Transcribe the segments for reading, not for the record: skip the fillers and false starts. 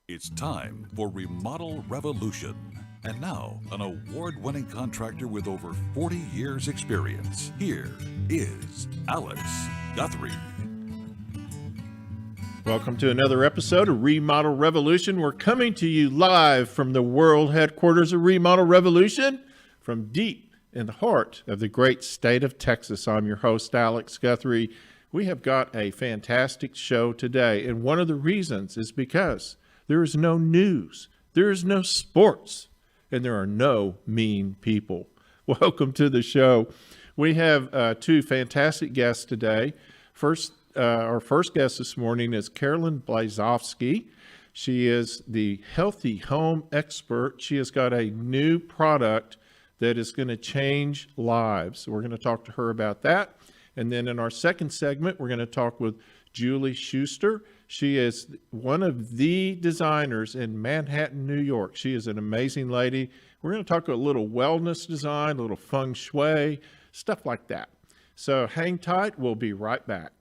It's time for Remodel Revolution. And now, an award-winning contractor with over 40 years experience. Here is Alex Guthrie. Welcome to another episode of Remodel Revolution. We're coming to you live from the world headquarters of Remodel Revolution from deep in the heart of the great state of Texas. I'm your host, Alex Guthrie. We have got a fantastic show today, and one of the reasons is because there is no news, there is no sports, and there are no mean people. Welcome to the show. We have two fantastic guests today. Our first guest this morning is Carolyn Blazofsky. She is the healthy home expert. She has got a new product that is going to change lives. We're going to talk to her about that. And then in our second segment, we're going to talk with Julie Schuster. She is one of the designers in Manhattan, New York. She is an amazing lady. We're going to talk a little wellness design, a little Feng Shui, stuff like that. So hang tight. We'll be right back.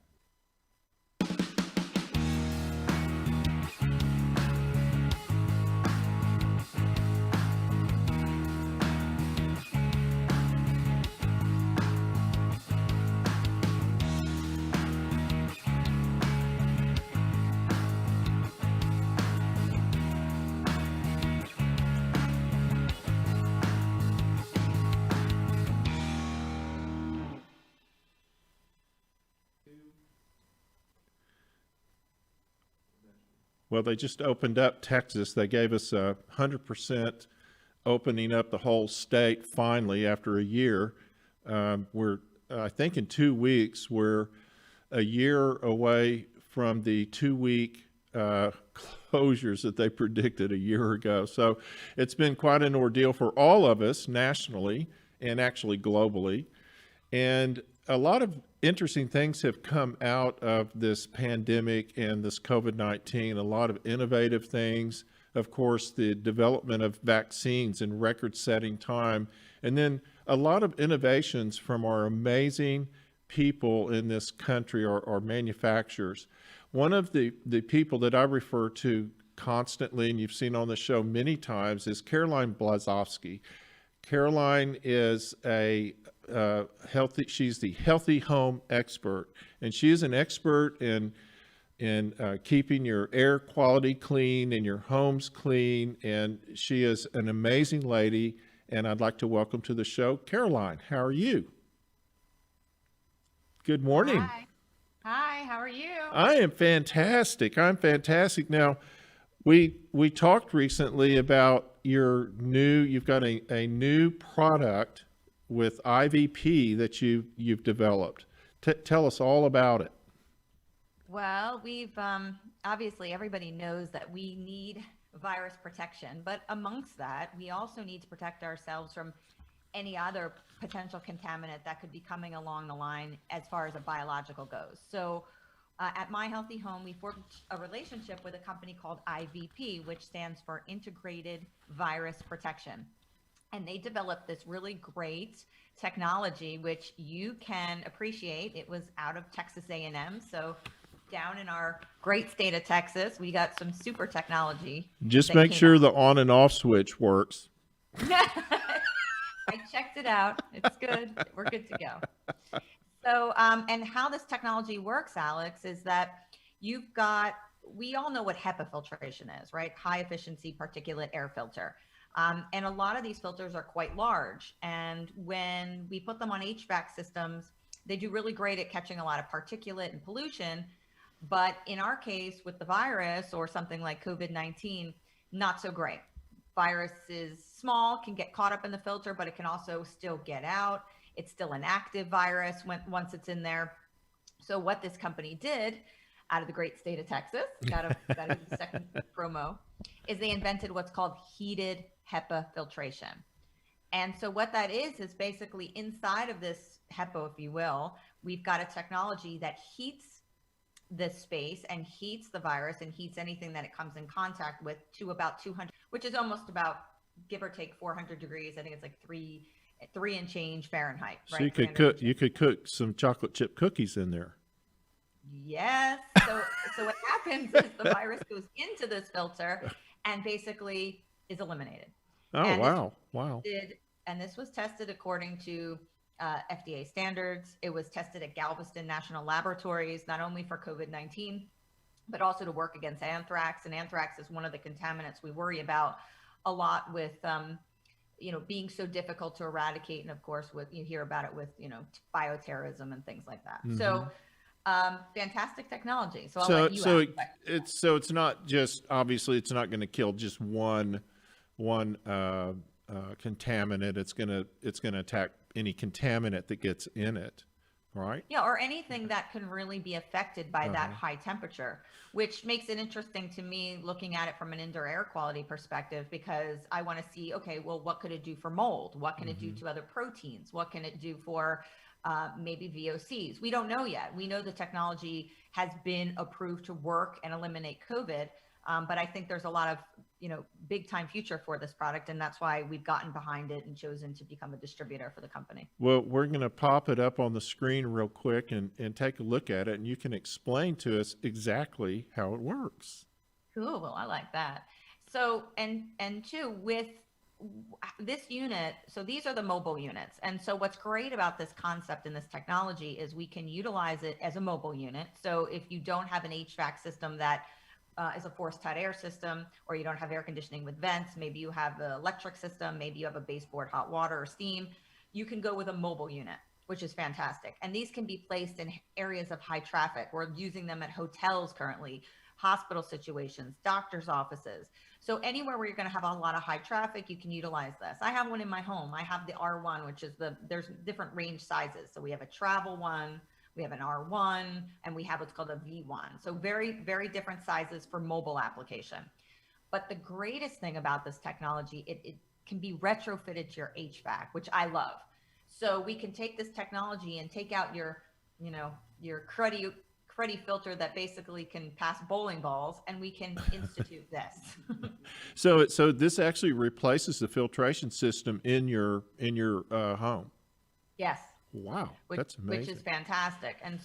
Well, they just opened up Texas. They gave us 100% opening up the whole state finally after a year. I think in 2 weeks, we're a year away from the 2-week closures that they predicted a year ago. So it's been quite an ordeal for all of us nationally and actually globally. And a lot of interesting things have come out of this pandemic and this COVID-19, a lot of innovative things. Of course, the development of vaccines in record-setting time, and then a lot of innovations from our amazing people in this country, our manufacturers. One of the people that I refer to constantly, and you've seen on the show many times, is Carolyn Blazofsky. Caroline is she's the healthy home expert, and she is an expert in keeping your air quality clean and your homes clean, and she is an amazing lady, and I'd like to welcome to the show Caroline. How are you? Good morning. Hi, how are you? I am fantastic. Now, we talked recently about you've got a new product with IVP that you've developed. Tell us all about it. Well, we've obviously everybody knows that we need virus protection, but amongst that, we also need to protect ourselves from any other potential contaminant that could be coming along the line as far as a biological goes. So at My Healthy Home, we formed a relationship with a company called IVP, which stands for Integrated Virus Protection. And they developed this really great technology, which you can appreciate. It was out of Texas A&M. So down in our great state of Texas, we got some super technology. Just make sure the on and off switch works. I checked it out. It's good. We're good to go. So, and how this technology works, Alex, is that we all know what Hepa filtration is, right? High efficiency particulate air filter. And a lot of these filters are quite large. And when we put them on HVAC systems, they do really great at catching a lot of particulate and pollution. But in our case, with the virus or something like COVID-19, not so great. Virus is small, can get caught up in the filter, but it can also still get out. It's still an active virus once it's in there. So what this company did out of the great state of Texas, gotta do the second promo, is they invented what's called heated HEPA filtration. And so what that is basically inside of this HEPA, if you will, we've got a technology that heats this space and heats the virus and heats anything that it comes in contact with to about 200, which is almost about, give or take, 400 degrees. I think it's like three and change Fahrenheit. So right? you could cook some chocolate chip cookies in there. Yes. So what happens is the virus goes into this filter and basically is eliminated. Oh, And wow. And this was tested according to FDA standards. It was tested at Galveston National Laboratories, not only for COVID-19, but also to work against anthrax. And anthrax is one of the contaminants we worry about a lot with, being so difficult to eradicate. And of course, you hear about it with, bioterrorism and things like that. Mm-hmm. So fantastic technology. So I'll let you ask. It's not just, obviously it's not going to kill just one contaminant. It's going to attack any contaminant that gets in it, right? Yeah, or anything that can really be affected by that high temperature, which makes it interesting to me looking at it from an indoor air quality perspective, because I want to see, okay, well, what could it do for mold? What can it do to other proteins? What can it do for maybe VOCs? We don't know yet. We know the technology has been approved to work and eliminate COVID. But I think there's a lot of, big time future for this product. And that's why we've gotten behind it and chosen to become a distributor for the company. Well, we're going to pop it up on the screen real quick and take a look at it. And you can explain to us exactly how it works. Cool. Well, I like that. So, and two, with this unit, so these are the mobile units. And so what's great about this concept and this technology is we can utilize it as a mobile unit. So if you don't have an HVAC system that is a forced tight air system, or you don't have air conditioning with vents, maybe you have an electric system, maybe you have a baseboard hot water or steam, you can go with a mobile unit, which is fantastic. And these can be placed in areas of high traffic. We're using them at hotels currently, hospital situations, doctor's offices. So anywhere where you're going to have a lot of high traffic, you can utilize this. I have one in my home. I have the R1, which is there's different range sizes. So we have a travel one, we have an R1, and we have what's called a V1. So very, very different sizes for mobile application. But the greatest thing about this technology, it can be retrofitted to your HVAC, which I love. So we can take this technology and take out your cruddy filter that basically can pass bowling balls, and we can institute this. So this actually replaces the filtration system in your home. Yes. Wow, that's amazing. Which is fantastic. And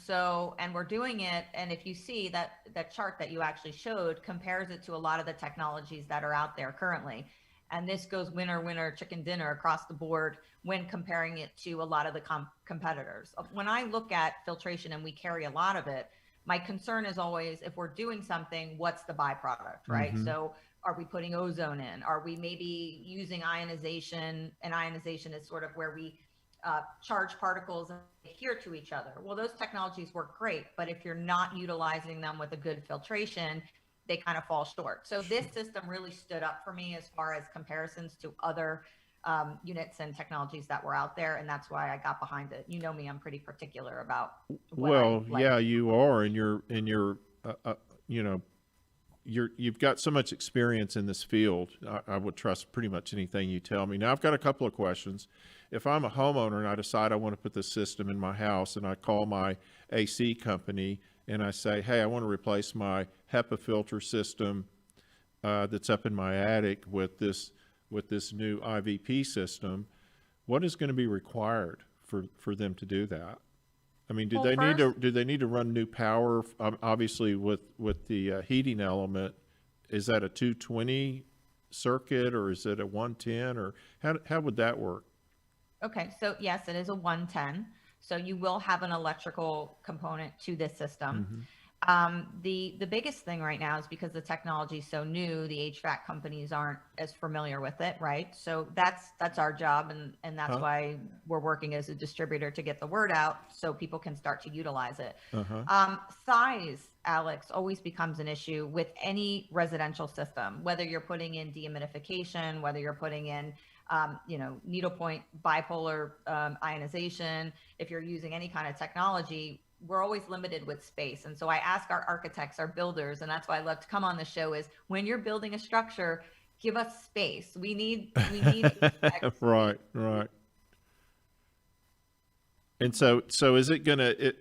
we're doing it. And if you see that chart that you actually showed compares it to a lot of the technologies that are out there currently. And this goes winner, winner, chicken dinner across the board when comparing it to a lot of the competitors. When I look at filtration, and we carry a lot of it, my concern is always, if we're doing something, what's the byproduct, right? Mm-hmm. So are we putting ozone in? Are we maybe using ionization? And ionization is sort of where we charge particles and adhere to each other. Well, those technologies work great, but if you're not utilizing them with a good filtration, they kind of fall short. So this system really stood up for me as far as comparisons to other units and technologies that were out there, and that's why I got behind it. You know me, I'm pretty particular about yeah, you are, and you've got so much experience in this field. I would trust pretty much anything you tell me. Now, I've got a couple of questions. If I'm a homeowner and I decide I want to put this system in my house, and I call my AC company and I say, hey, I want to replace my HEPA filter system that's up in my attic with this new IVP system, what is going to be required for them to do that? I mean, do they need to run new power? Obviously, with the heating element, is that a 220 circuit, or is it a 110, or how would that work? Okay, so yes, it is a 110. So you will have an electrical component to this system. Mm-hmm. The biggest thing right now is because the technology is so new, the HVAC companies aren't as familiar with it, right? So that's our job, and that's why we're working as a distributor to get the word out so people can start to utilize it. Size, Alex, always becomes an issue with any residential system, whether you're putting in dehumidification, whether you're putting in needlepoint bipolar ionization. If you're using any kind of technology, we're always limited with space. And so I ask our architects, our builders, and that's why I love to come on the show, is when you're building a structure, give us space. We need Right, right. And so is it going to,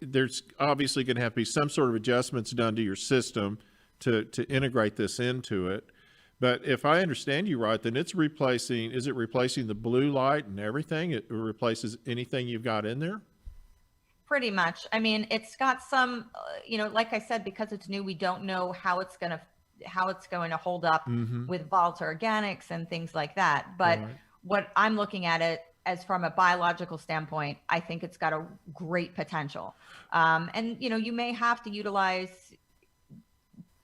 there's obviously going to have to be some sort of adjustments done to your system to integrate this into it. But if I understand you right, then is it replacing the blue light and everything? It replaces anything you've got in there? Pretty much. I mean, it's got some, like I said, because it's new, we don't know how it's going to hold up with volatile organics and things like that. But what I'm looking at it as from a biological standpoint, I think it's got a great potential. And, you may have to utilize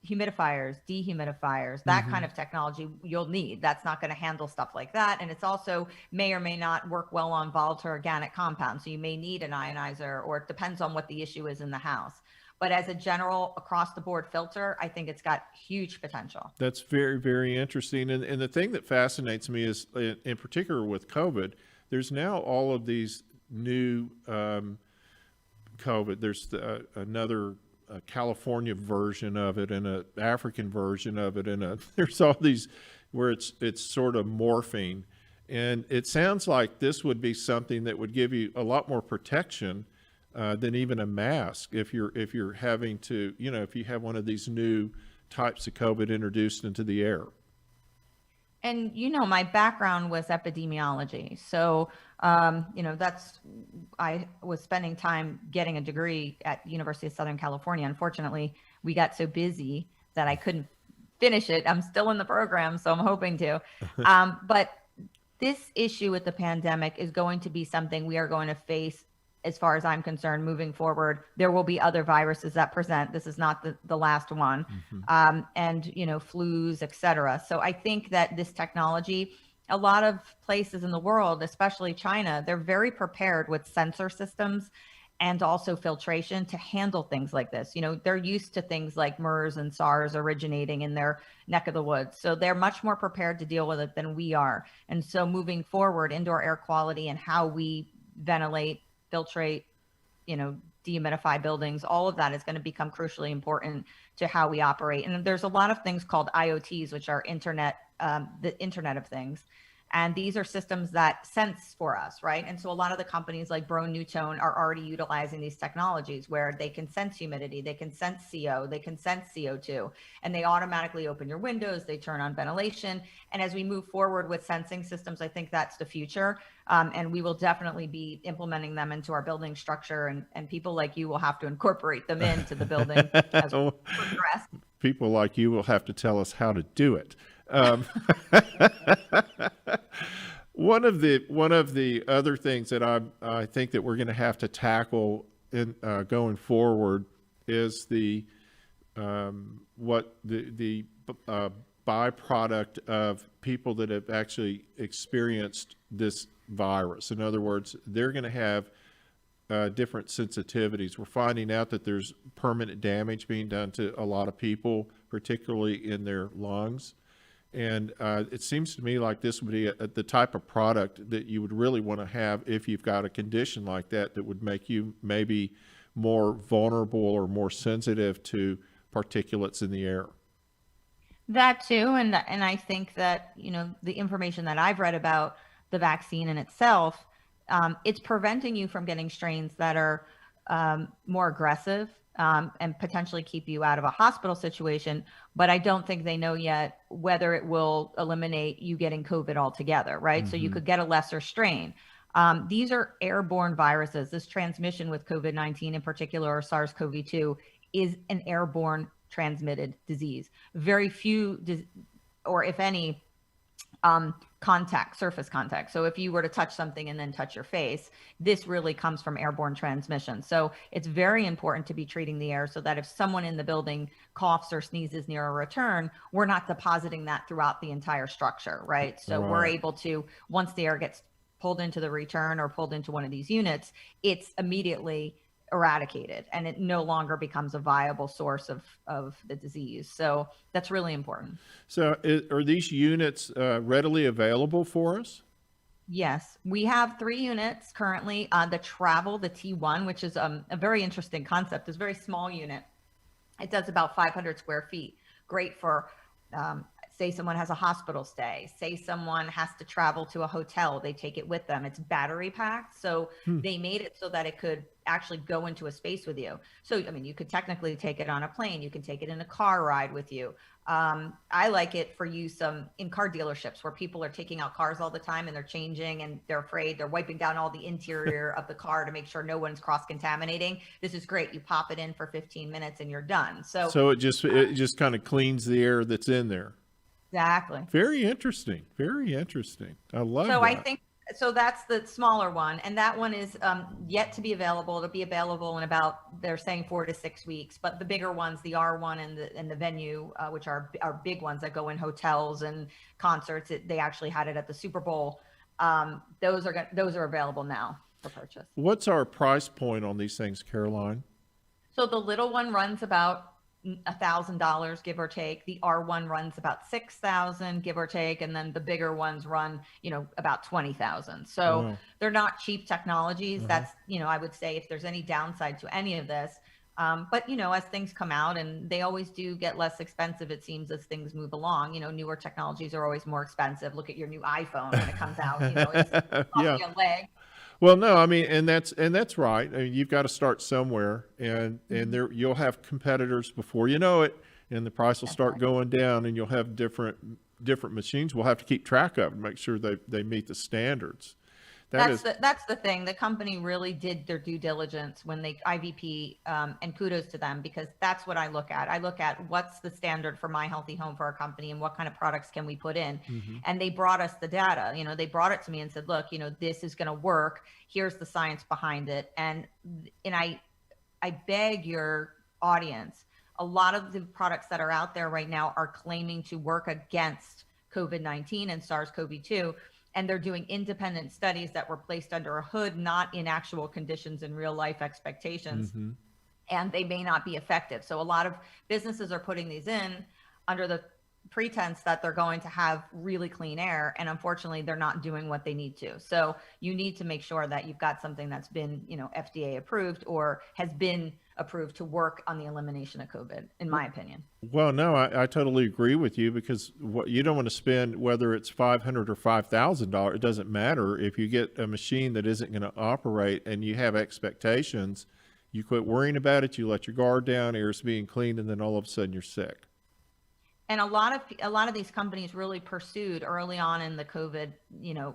humidifiers, dehumidifiers, that kind of technology you'll need. That's not going to handle stuff like that. And it's also may or may not work well on volatile organic compounds. So you may need an ionizer, or it depends on what the issue is in the house. But as a general across the board filter, I think it's got huge potential. That's very, very interesting. And the thing that fascinates me is, in particular with COVID, there's now all of these new COVID. There's another California version of it, and an African version of it, and there's all these where it's sort of morphing. And it sounds like this would be something that would give you a lot more protection than even a mask if you're having to, if you have one of these new types of COVID introduced into the air. And, my background was epidemiology. So, I was spending time getting a degree at University of Southern California. Unfortunately, we got so busy that I couldn't finish it. I'm still in the program, so I'm hoping to. But this issue with the pandemic is going to be something we are going to face, as far as I'm concerned, moving forward. There will be other viruses that present. This is not the last one. And, flus, et cetera. So I think that this technology, a lot of places in the world, especially China, they're very prepared with sensor systems and also filtration to handle things like this. They're used to things like MERS and SARS originating in their neck of the woods. So they're much more prepared to deal with it than we are. And so moving forward, indoor air quality and how we ventilate, filtrate, dehumidify buildings, all of that is going to become crucially important to how we operate. And there's a lot of things called IoTs, which are the Internet of Things. And these are systems that sense for us, right? And so a lot of the companies like Brown Newtone are already utilizing these technologies where they can sense humidity, they can sense CO, they can sense CO2, and they automatically open your windows, they turn on ventilation. And as we move forward with sensing systems, I think that's the future. And we will definitely be implementing them into our building structure, and people like you will have to incorporate them into the building as we progress. People like you will have to tell us how to do it. One of the other things that I think that we're going to have to tackle in going forward is the byproduct of people that have actually experienced this virus. In other words, they're going to have different sensitivities. We're finding out that there's permanent damage being done to a lot of people, particularly in their lungs. And it seems to me like this would be the type of product that you would really want to have if you've got a condition like that would make you maybe more vulnerable or more sensitive to particulates in the air. That too, and I think that, the information that I've read about the vaccine in itself, it's preventing you from getting strains that are more aggressive and potentially keep you out of a hospital situation. But I don't think they know yet whether it will eliminate you getting COVID altogether, right? So you could get a lesser strain. These are airborne viruses. This transmission with COVID-19 in particular, or SARS-CoV-2, is an airborne transmitted disease. Very few, or if any, surface contact. So if you were to touch something and then touch your face, this really comes from airborne transmission. So it's very important to be treating the air so that if someone in the building coughs or sneezes near a return, we're not depositing that throughout the entire structure, right? So we're able to, once the air gets pulled into the return or pulled into one of these units, it's immediately eradicated and it no longer becomes a viable source of the disease. So that's really important. So are these units readily available for us? Yes, we have 3 units currently. The Travel, the T1, which is a very interesting concept, is a very small unit. It does about 500 square feet. Great for, say someone has a hospital stay, say someone has to travel to a hotel, they take it with them. It's battery packed. So they made it so that it could actually go into a space with you. So, I mean, you could technically take it on a plane. You can take it in a car ride with you. I like it for use in car dealerships where people are taking out cars all the time and they're changing and they're afraid, they're wiping down all the interior of the car to make sure no one's cross contaminating. This is great. You pop it in for 15 minutes and you're done. So it just kind of cleans the air that's in there. Exactly. Very interesting. Very interesting. I love So that. I think, so that's the smaller one. And that one is yet to be available. It'll be available in about, they're saying 4 to 6 weeks, but the bigger ones, the R1 and the Venue, which are big ones that go in hotels and concerts, they actually had it at the Super Bowl. Those are available now for purchase. What's our price point on these things, Caroline? So the little one runs about $1,000, give or take. The R1 runs about 6,000, give or take, and then the bigger ones run, about 20,000. So they're not cheap technologies. That's, I would say if there's any downside to any of this, but as things come out, and they always do get less expensive, it seems, as things move along. Newer technologies are always more expensive. Look at your new iPhone when it comes out. It's costing a leg. Well, no, I mean, and that's right. I mean, you've got to start somewhere, and there you'll have competitors before you know it, and the price will start going down, and you'll have different machines. We'll have to keep track of and make sure they meet the standards. That's the thing. The company really did their due diligence when they IVP, and kudos to them, because that's what I look at. I look at what's the standard for My Healthy Home for our company and what kind of products can we put in. And they brought us the data. They brought it to me and said, look, this is going to work. Here's the science behind it. And I beg your audience, a lot of the products that are out there right now are claiming to work against COVID-19 and SARS-CoV-2. And they're doing independent studies that were placed under a hood, not in actual conditions and real life expectations. And they may not be effective. So a lot of businesses are putting these in under the pretense that they're going to have really clean air. And unfortunately, they're not doing what they need to. So you need to make sure that you've got something that's been, FDA approved or has been approved to work on the elimination of COVID, in my opinion. Well, no, I totally agree with you, because what you don't want to spend, whether it's $500 or $5,000, it doesn't matter. If you get a machine that isn't going to operate and you have expectations, you quit worrying about it. You let your guard down, air's being cleaned, and then all of a sudden you're sick. And a lot of these companies really pursued early on in the COVID,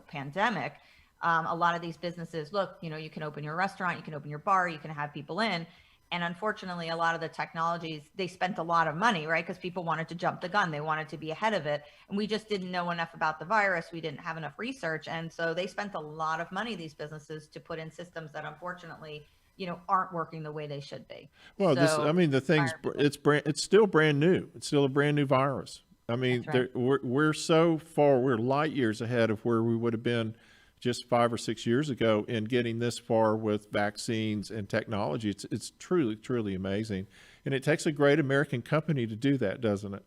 pandemic. A lot of these businesses, look, you can open your restaurant, you can open your bar, you can have people in. And unfortunately, a lot of the technologies, they spent a lot of money, right? Because people wanted to jump the gun. They wanted to be ahead of it. And we just didn't know enough about the virus. We didn't have enough research. And so they spent a lot of money, these businesses, to put in systems that unfortunately, aren't working the way they should be. Well, the thing's, it's still brand new. It's still a brand new virus. I mean, right. we're so far, we're light years ahead of where we would have been just 5 or 6 years ago in getting this far with vaccines and technology. It's truly, truly amazing. And it takes a great American company to do that, doesn't it?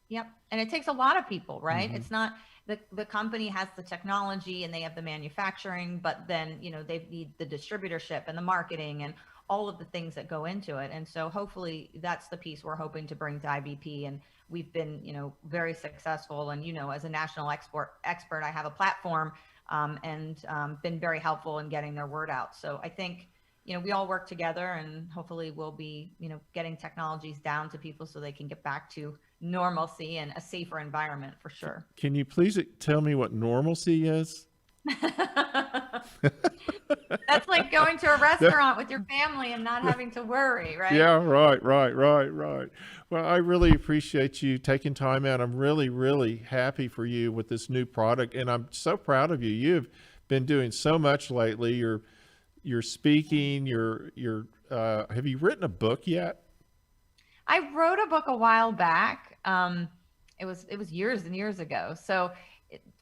Yep. And it takes a lot of people, right? It's not, the company has the technology and they have the manufacturing, but then, they need the distributorship and the marketing and all of the things that go into it. And so hopefully that's the piece we're hoping to bring to IVP. And we've been, very successful. And, as a national expert, I have a platform and been very helpful in getting their word out. So I think, we all work together, and hopefully we'll be, getting technologies down to people so they can get back to normalcy and a safer environment for sure. Can you please tell me what normalcy is? That's like going to a restaurant with your family and not having to worry, right? Yeah, right. Well, I really appreciate you taking time out. I'm really, really happy for you with this new product, and I'm so proud of you. You've been doing so much lately. You're speaking. Have you written a book yet? I wrote a book a while back. It was years and years ago. So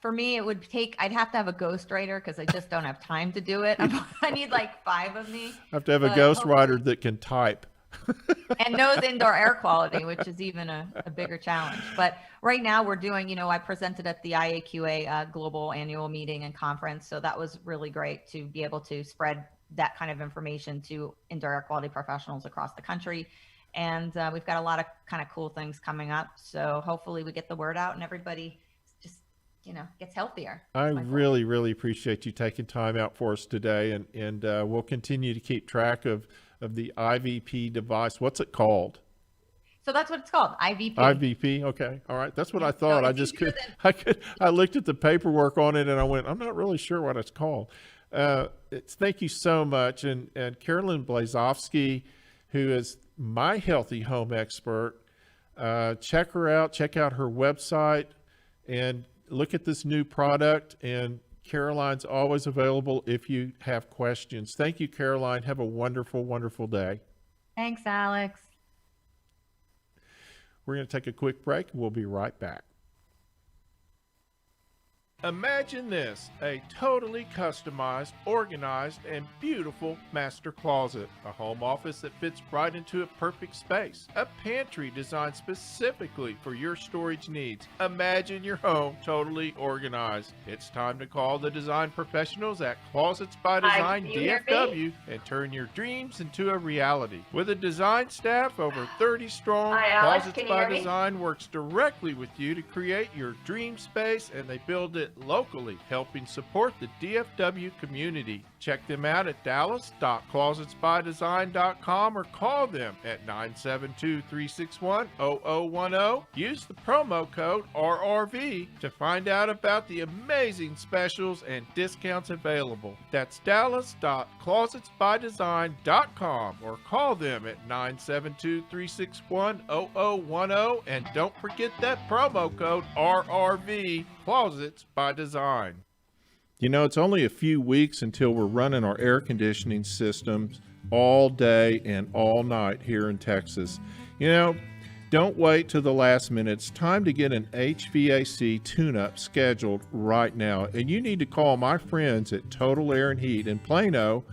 for me, I'd have to have a ghostwriter because I just don't have time to do it. I need like 5 of me. I have to have a ghostwriter that can type. And knows indoor air quality, which is even a bigger challenge. But right now we're doing, I presented at the IAQA global annual meeting and conference. So that was really great to be able to spread that kind of information to indoor air quality professionals across the country. And we've got a lot of kind of cool things coming up. So hopefully we get the word out and everybody just, gets healthier. I really, really appreciate you taking time out for us today. And we'll continue to keep track of the IVP device. What's it called? So that's what it's called, IVP. IVP. Okay. All right. That's what I thought. So I just I looked at the paperwork on it and I went, I'm not really sure what it's called. Thank you so much. And Carolyn Blazofsky, who is my healthy home expert, check her out, check out her website and look at this new product. And Caroline's always available if you have questions. Thank you, Caroline. Have a wonderful, wonderful day. Thanks, Alex. We're going to take a quick break. We'll be right back. Imagine this, a totally customized, organized, and beautiful master closet. A home office that fits right into a perfect space. A pantry designed specifically for your storage needs. Imagine your home totally organized. It's time to call the design professionals at Closets by Design DFW and turn your dreams into a reality. With a design staff over 30 strong, Closets by Design works directly with you to create your dream space, and they build it locally, helping support the DFW community. Check them out at dallas.closetsbydesign.com or call them at 972-361-0010. Use the promo code RRV to find out about the amazing specials and discounts available. That's dallas.closetsbydesign.com or call them at 972-361-0010. And don't forget that promo code RRV, Closets by Design. It's only a few weeks until we're running our air conditioning systems all day and all night here in Texas. Don't wait till the last minute. It's time to get an HVAC tune-up scheduled right now. And you need to call my friends at Total Air and Heat in Plano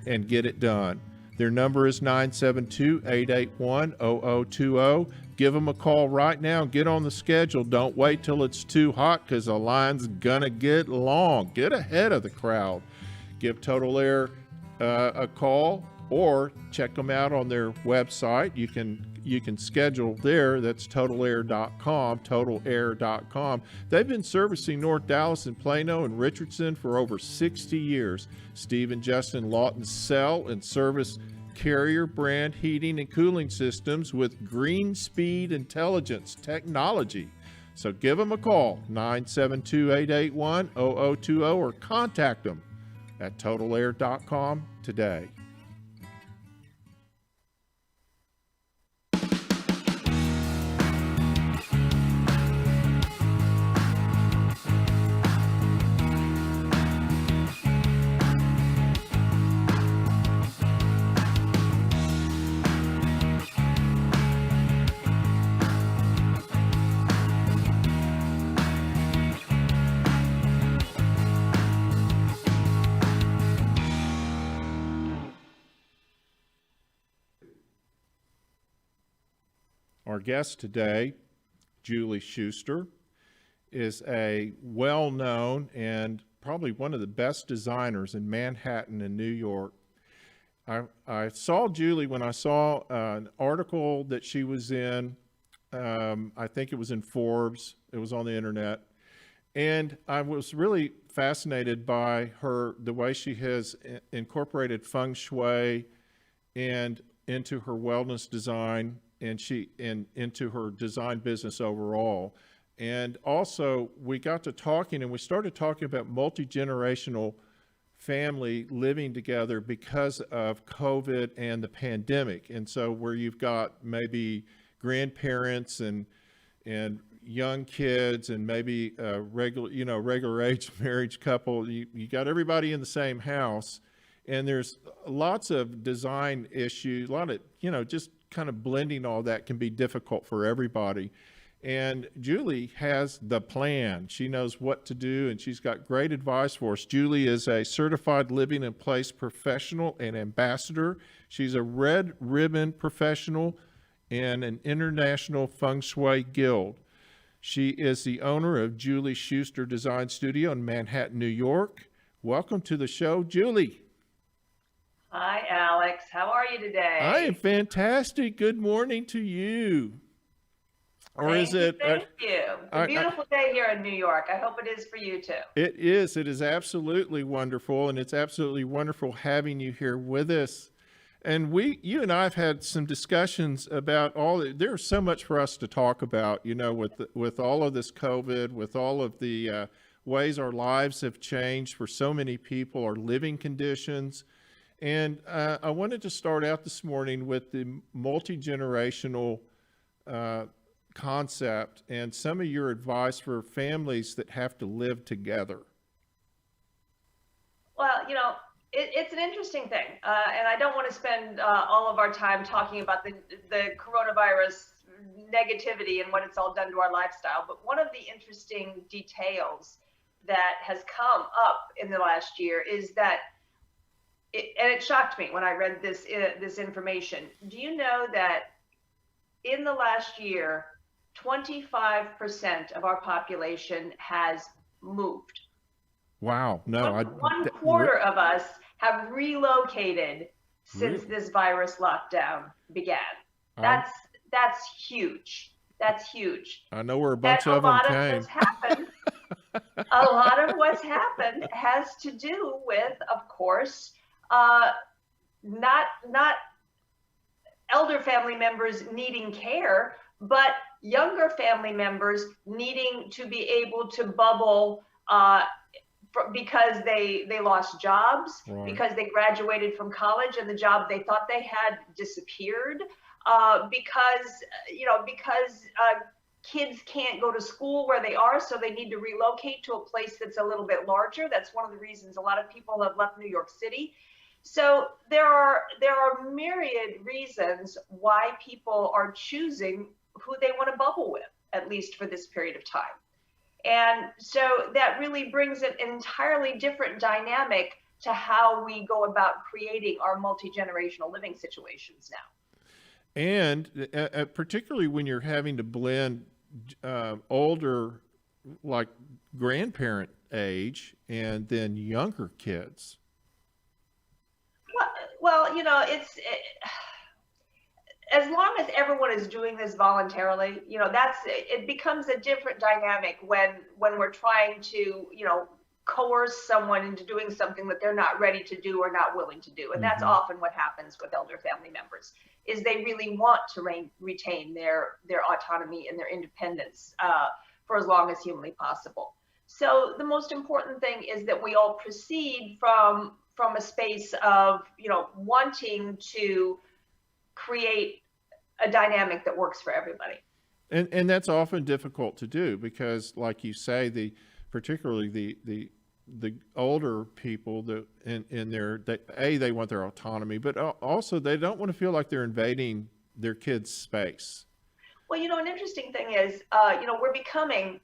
and get it done. Their number is 972-881-0020. Give them a call right now. Get on the schedule. Don't wait till it's too hot because the line's going to get long. Get ahead of the crowd. Give Total Air a call or check them out on their website. You can schedule there. That's totalair.com, totalair.com. They've been servicing North Dallas and Plano and Richardson for over 60 years. Steve and Justin Lawton sell and service Carrier brand heating and cooling systems with Green Speed Intelligence technology. So give them a call, 972-881-0020, or contact them at totalair.com today. Our guest today, Julie Schuster, is a well-known and probably one of the best designers in Manhattan and New York. I saw Julie when I saw an article that she was in. I think it was in Forbes. It was on the internet. And I was really fascinated by the way she has incorporated Feng Shui and into her wellness design and into her design business overall. And also we got to talking and we started talking about multi-generational family living together because of COVID and the pandemic. And so where you've got maybe grandparents and young kids and maybe a regular age marriage couple, you got everybody in the same house, and there's lots of design issues, a lot of, just kind of blending all that can be difficult for everybody. And Julie has the plan. She knows what to do, and she's got great advice for us. Julie is a certified living in place professional and ambassador. She's a red ribbon professional and an international Feng Shui guild. She is the owner of Julie Schuster Design Studio in Manhattan, New York. Welcome to the show, Julie. Hi, Alex. How are you today? I am fantastic. Good morning to you. Or Thank is you, it? Thank you. It's a beautiful day here in New York. I hope it is for you too. It is. It is absolutely wonderful, and it's absolutely wonderful having you here with us. And you and I have had some discussions about there's so much for us to talk about, you know, with all of this COVID, with all of the ways our lives have changed for so many people, our living conditions. And I wanted to start out this morning with the multi-generational concept and some of your advice for families that have to live together. Well, you know, it's an interesting thing, and I don't want to spend all of our time talking about the coronavirus negativity and what it's all done to our lifestyle. But one of the interesting details that has come up in the last year is that, and it shocked me when I read this information. Do you know that in the last year, 25% of our population has moved? Wow. No, one quarter of us have relocated since this virus lockdown began. That's huge. That's huge. I know where a bunch of them came. A lot of what's happened has to do with, of course, not elder family members needing care, but younger family members needing to be able to bubble because they lost jobs, right, because they graduated from college and the job they thought they had disappeared, because kids can't go to school where they are, so they need to relocate to a place that's a little bit larger. That's one of the reasons a lot of people have left New York City. So there are myriad reasons why people are choosing who they want to bubble with, at least for this period of time. And so that really brings an entirely different dynamic to how we go about creating our multi-generational living situations now. And particularly when you're having to blend older, like grandparent age, and then younger kids. Well, you know, as long as everyone is doing this voluntarily, you know, it becomes a different dynamic when we're trying to, you know, coerce someone into doing something that they're not ready to do or not willing to do. And that's often what happens with elder family members, is they really want to retain their autonomy and their independence for as long as humanly possible. So the most important thing is that we all proceed from a space of, you know, wanting to create a dynamic that works for everybody. And that's often difficult to do because, like you say, particularly the older people they want their autonomy, but also they don't want to feel like they're invading their kids' space. Well, you know, an interesting thing is, you know, we're becoming,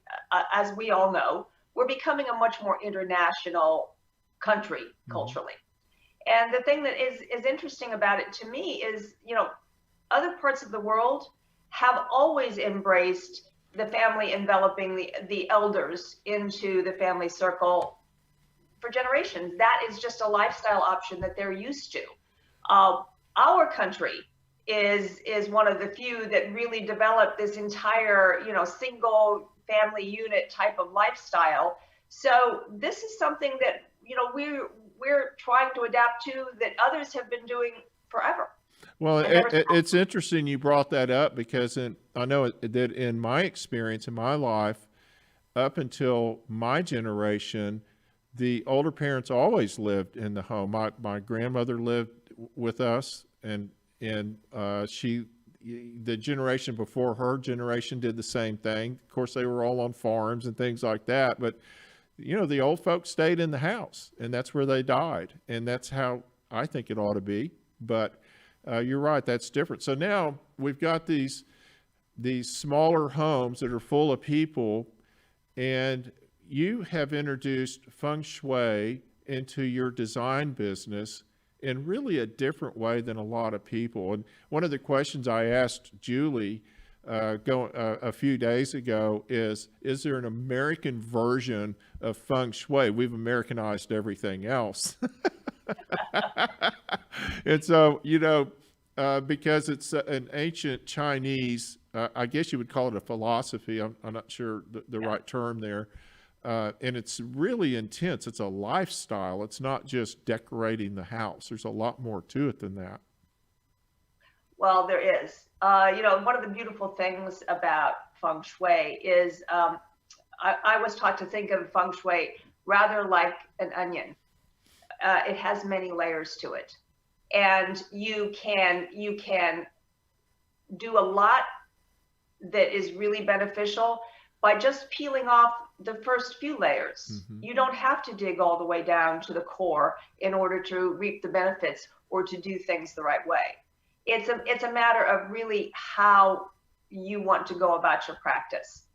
as we all know, we're becoming a much more international country culturally. And the thing that is interesting about it to me is, you know, other parts of the world have always embraced the family enveloping the elders into the family circle for generations. That is just a lifestyle option that they're used to. Our country is one of the few that really developed this entire, you know, single family unit type of lifestyle. So this is something that, you know, we're trying to adapt to, that others have been doing forever. Well, it's interesting you brought that up because I know that in my experience, in my life, up until my generation, the older parents always lived in the home. My grandmother lived with us, and the generation before her generation did the same thing. Of course, they were all on farms and things like that, but you know, the old folks stayed in the house, and that's where they died, and that's how I think it ought to be. But you're right, that's different. So now we've got these smaller homes that are full of people, and you have introduced Feng Shui into your design business. in really a different way than a lot of people. And one of the questions I asked Julie a few days ago is there an American version of Feng Shui? We've Americanized everything else. And so, because it's an ancient Chinese, I guess you would call it a philosophy. I'm not sure the right term there. And it's really intense. It's a lifestyle. It's not just decorating the house. There's a lot more to it than that. Well, there is. One of the beautiful things about Feng Shui is I was taught to think of Feng Shui rather like an onion. It has many layers to it. And you can do a lot that is really beneficial by just peeling off the first few layers. Mm-hmm. You don't have to dig all the way down to the core in order to reap the benefits or to do things the right way. It's a matter of really how you want to go about your practice.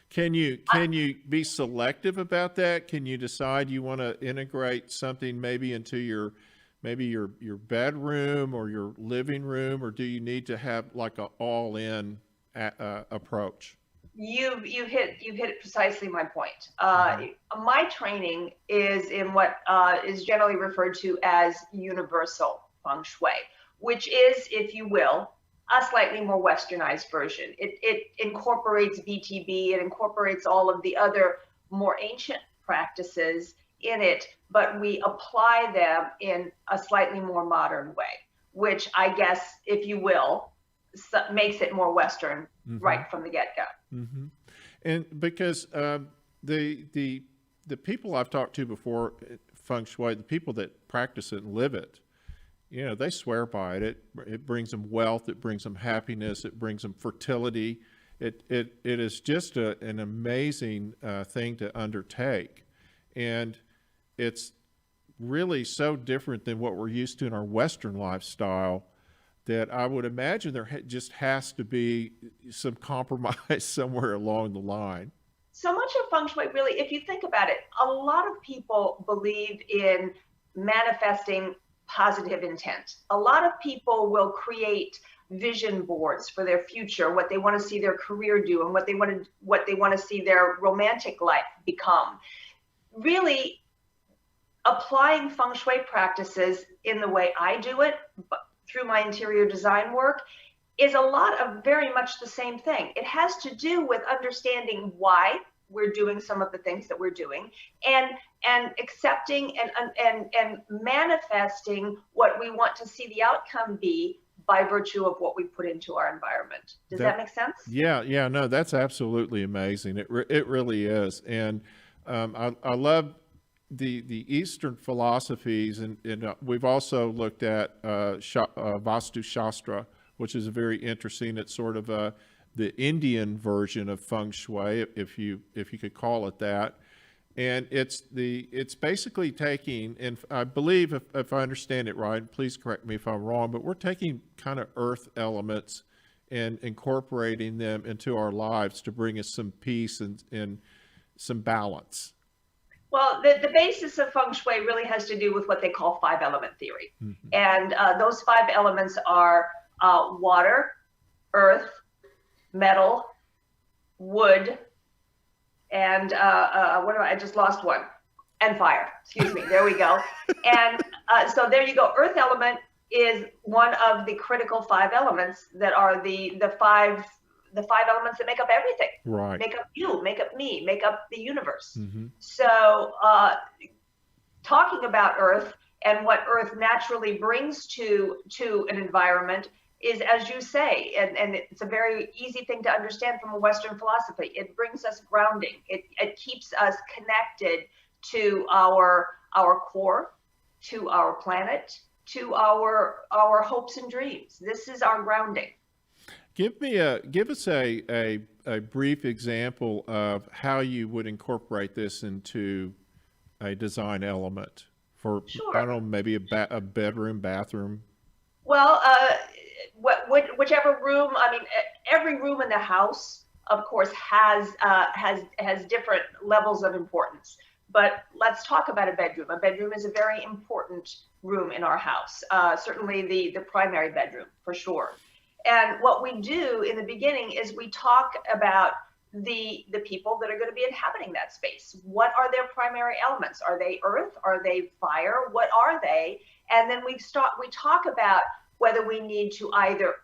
Can you be selective about that? Can you decide you want to integrate something maybe into your bedroom or your living room, or do you need to have like an all-in approach? You've hit it precisely my point. My training is in what is generally referred to as universal Feng Shui, which is, if you will, a slightly more westernized version. It incorporates BTB, it incorporates all of the other more ancient practices in it, but we apply them in a slightly more modern way, which I guess, if you will, makes it more Western right from the get-go. Mm-hmm. And because the people I've talked to before, Feng Shui, the people that practice it and live it, they swear by it. It brings them wealth. It brings them happiness. It brings them fertility. It is just an amazing thing to undertake. And it's really so different than what we're used to in our Western lifestyle that I would imagine there just has to be some compromise somewhere along the line. So much of Feng Shui, really, if you think about it, a lot of people believe in manifesting positive intent. A lot of people will create vision boards for their future, what they want to see their career do and what they want to see their romantic life become. Really, applying Feng Shui practices in the way I do it, through my interior design work, is a lot of very much the same thing. It has to do with understanding why we're doing some of the things that we're doing, and accepting and manifesting what we want to see the outcome be by virtue of what we put into our environment. Does that make sense? Yeah, no, that's absolutely amazing. It really is. And I love the Eastern philosophies, and we've also looked at Vastu Shastra, which is very interesting. It's sort of the Indian version of Feng Shui, if you could call it that. And it's basically taking, and I believe if I understand it right, please correct me if I'm wrong, but we're taking kind of earth elements and incorporating them into our lives to bring us some peace and some balance. Well, the basis of Feng Shui really has to do with what they call 5-element theory. Mm-hmm. And those 5 elements are water, earth, metal, wood, and I just lost one, and fire. Excuse me. There we go. And so there you go. Earth element is one of the critical 5 elements that are the 5 elements that make up everything. Right. Make up you, make up me, make up the universe. Mm-hmm. So talking about earth and what earth naturally brings to an environment is, as you say, and it's a very easy thing to understand from a Western philosophy. It brings us grounding. It keeps us connected to our core, to our planet, to our hopes and dreams. This is our grounding. Give us a brief example of how you would incorporate this into a design element for, sure. I don't know, maybe a bedroom, bathroom. Well, whichever room. I mean, every room in the house, of course, has different levels of importance. But let's talk about a bedroom. A bedroom is a very important room in our house, certainly the primary bedroom for sure. And what we do in the beginning is we talk about the people that are going to be inhabiting that space. What are their primary elements? Are they earth? Are they fire? What are they? And then we talk about whether we need to either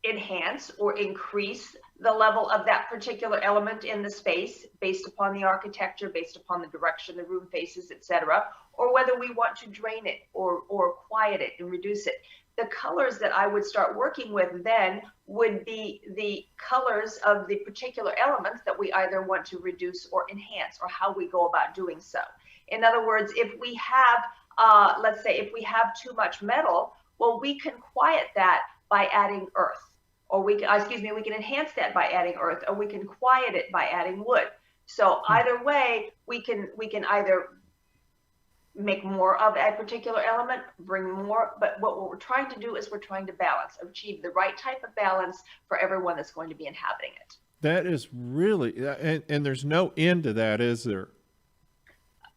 enhance or increase the level of that particular element in the space based upon the architecture, based upon the direction the room faces, etc., or whether we want to drain it or quiet it and reduce it. The colors that I would start working with then would be the colors of the particular elements that we either want to reduce or enhance, or how we go about doing so. In other words, if we have, let's say if we have too much metal, well, we can quiet that by adding earth. Or we can enhance that by adding earth, or we can quiet it by adding wood. So either way, we can either make more of a particular element, bring more, but what we're trying to do is we're trying to balance, achieve the right type of balance for everyone that's going to be inhabiting it. That is really, and there's no end to that, is there?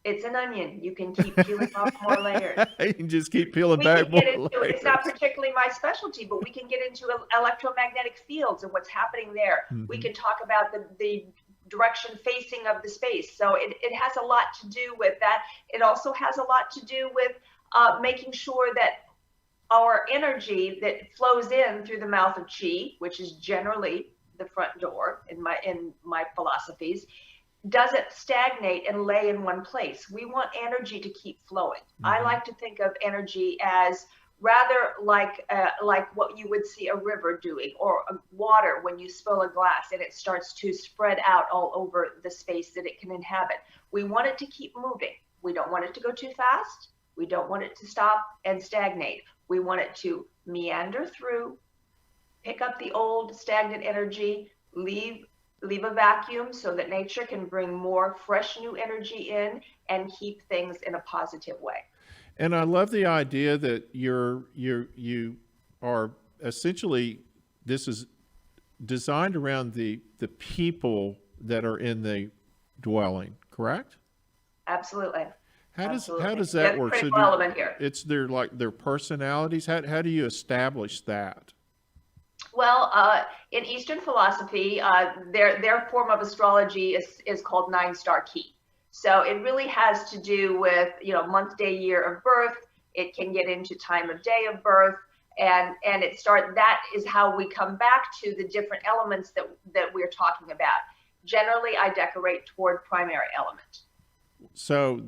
It's an onion. You can keep peeling off more layers. You can just keep peeling back more layers. It's not particularly my specialty, but we can get into electromagnetic fields and what's happening there. Mm-hmm. We can talk about the direction facing of the space. So it has a lot to do with that. It also has a lot to do with making sure that our energy that flows in through the mouth of Qi, which is generally the front door in my philosophies, doesn't stagnate and lay in one place. We want energy to keep flowing. Mm-hmm. I like to think of energy as rather like what you would see a river doing, or water when you spill a glass and it starts to spread out all over the space that it can inhabit. We want it to keep moving. We don't want it to go too fast. We don't want it to stop and stagnate. We want it to meander through, pick up the old stagnant energy, leave a vacuum so that nature can bring more fresh new energy in and keep things in a positive way. And I love the idea that you are essentially, this is designed around the people that are in the dwelling, correct? Absolutely. How does that work? Critical element here. It's their personalities. How do you establish that? Well, in Eastern philosophy, their form of astrology is called 9-star key. So it really has to do with, month, day, year of birth. It can get into time of day of birth, and that is how we come back to the different elements that we're talking about. Generally, I decorate toward primary element. So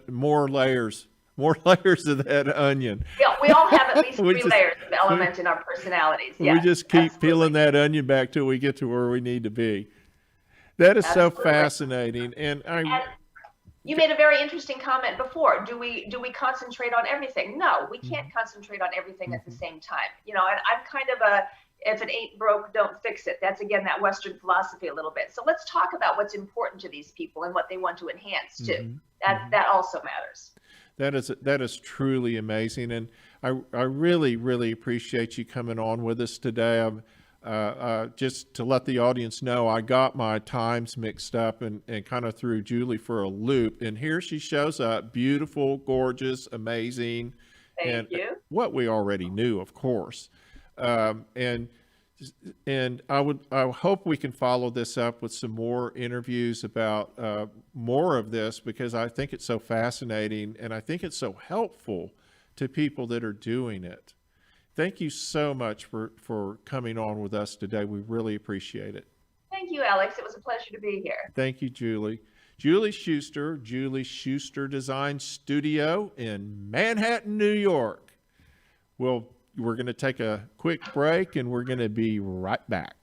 more layers of that onion. Yeah, we all have at least three layers of element in our personalities. Yes, we just keep peeling that onion back till we get to where we need to be. That is so fascinating. And you made a very interesting comment before. Do we concentrate on everything? No, we can't concentrate on everything at the same time. And I'm kind of if it ain't broke, don't fix it. That's again that Western philosophy a little bit. So let's talk about what's important to these people and what they want to enhance too. That also matters. That is truly amazing, and I really, really appreciate you coming on with us today. Just to let the audience know, I got my times mixed up and kind of threw Julie for a loop, and here she shows up, beautiful, gorgeous, amazing. Thank you. What we already knew, of course. And I hope we can follow this up with some more interviews about more of this, because I think it's so fascinating and I think it's so helpful to people that are doing it. Thank you so much for coming on with us today. We really appreciate it. Thank you, Alex. It was a pleasure to be here. Thank you, Julie. Julie Schuster, Julie Schuster Design Studio in Manhattan, New York. We're going to take a quick break and we're going to be right back.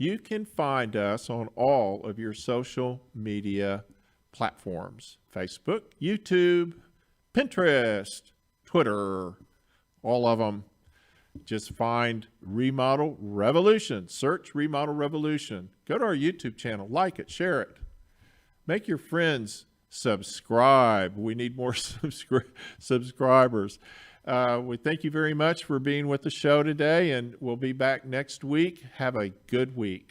You can find us on all of your social media platforms: Facebook, YouTube, Pinterest, Twitter, all of them. Just find Remodel Revolution. Search Remodel Revolution. Go to our YouTube channel, like it, share it. Make your friends subscribe. We need more subscribers. We thank you very much for being with the show today, and we'll be back next week. Have a good week.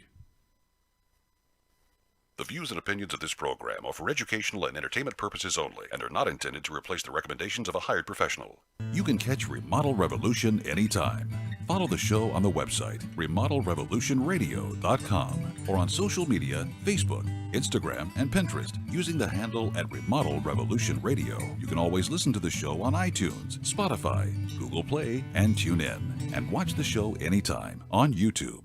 The views and opinions of this program are for educational and entertainment purposes only and are not intended to replace the recommendations of a hired professional. You can catch Remodel Revolution anytime. Follow the show on the website, remodelrevolutionradio.com, or on social media, Facebook, Instagram, and Pinterest, using the handle @Remodel Revolution Radio. You can always listen to the show on iTunes, Spotify, Google Play, and TuneIn, and watch the show anytime on YouTube.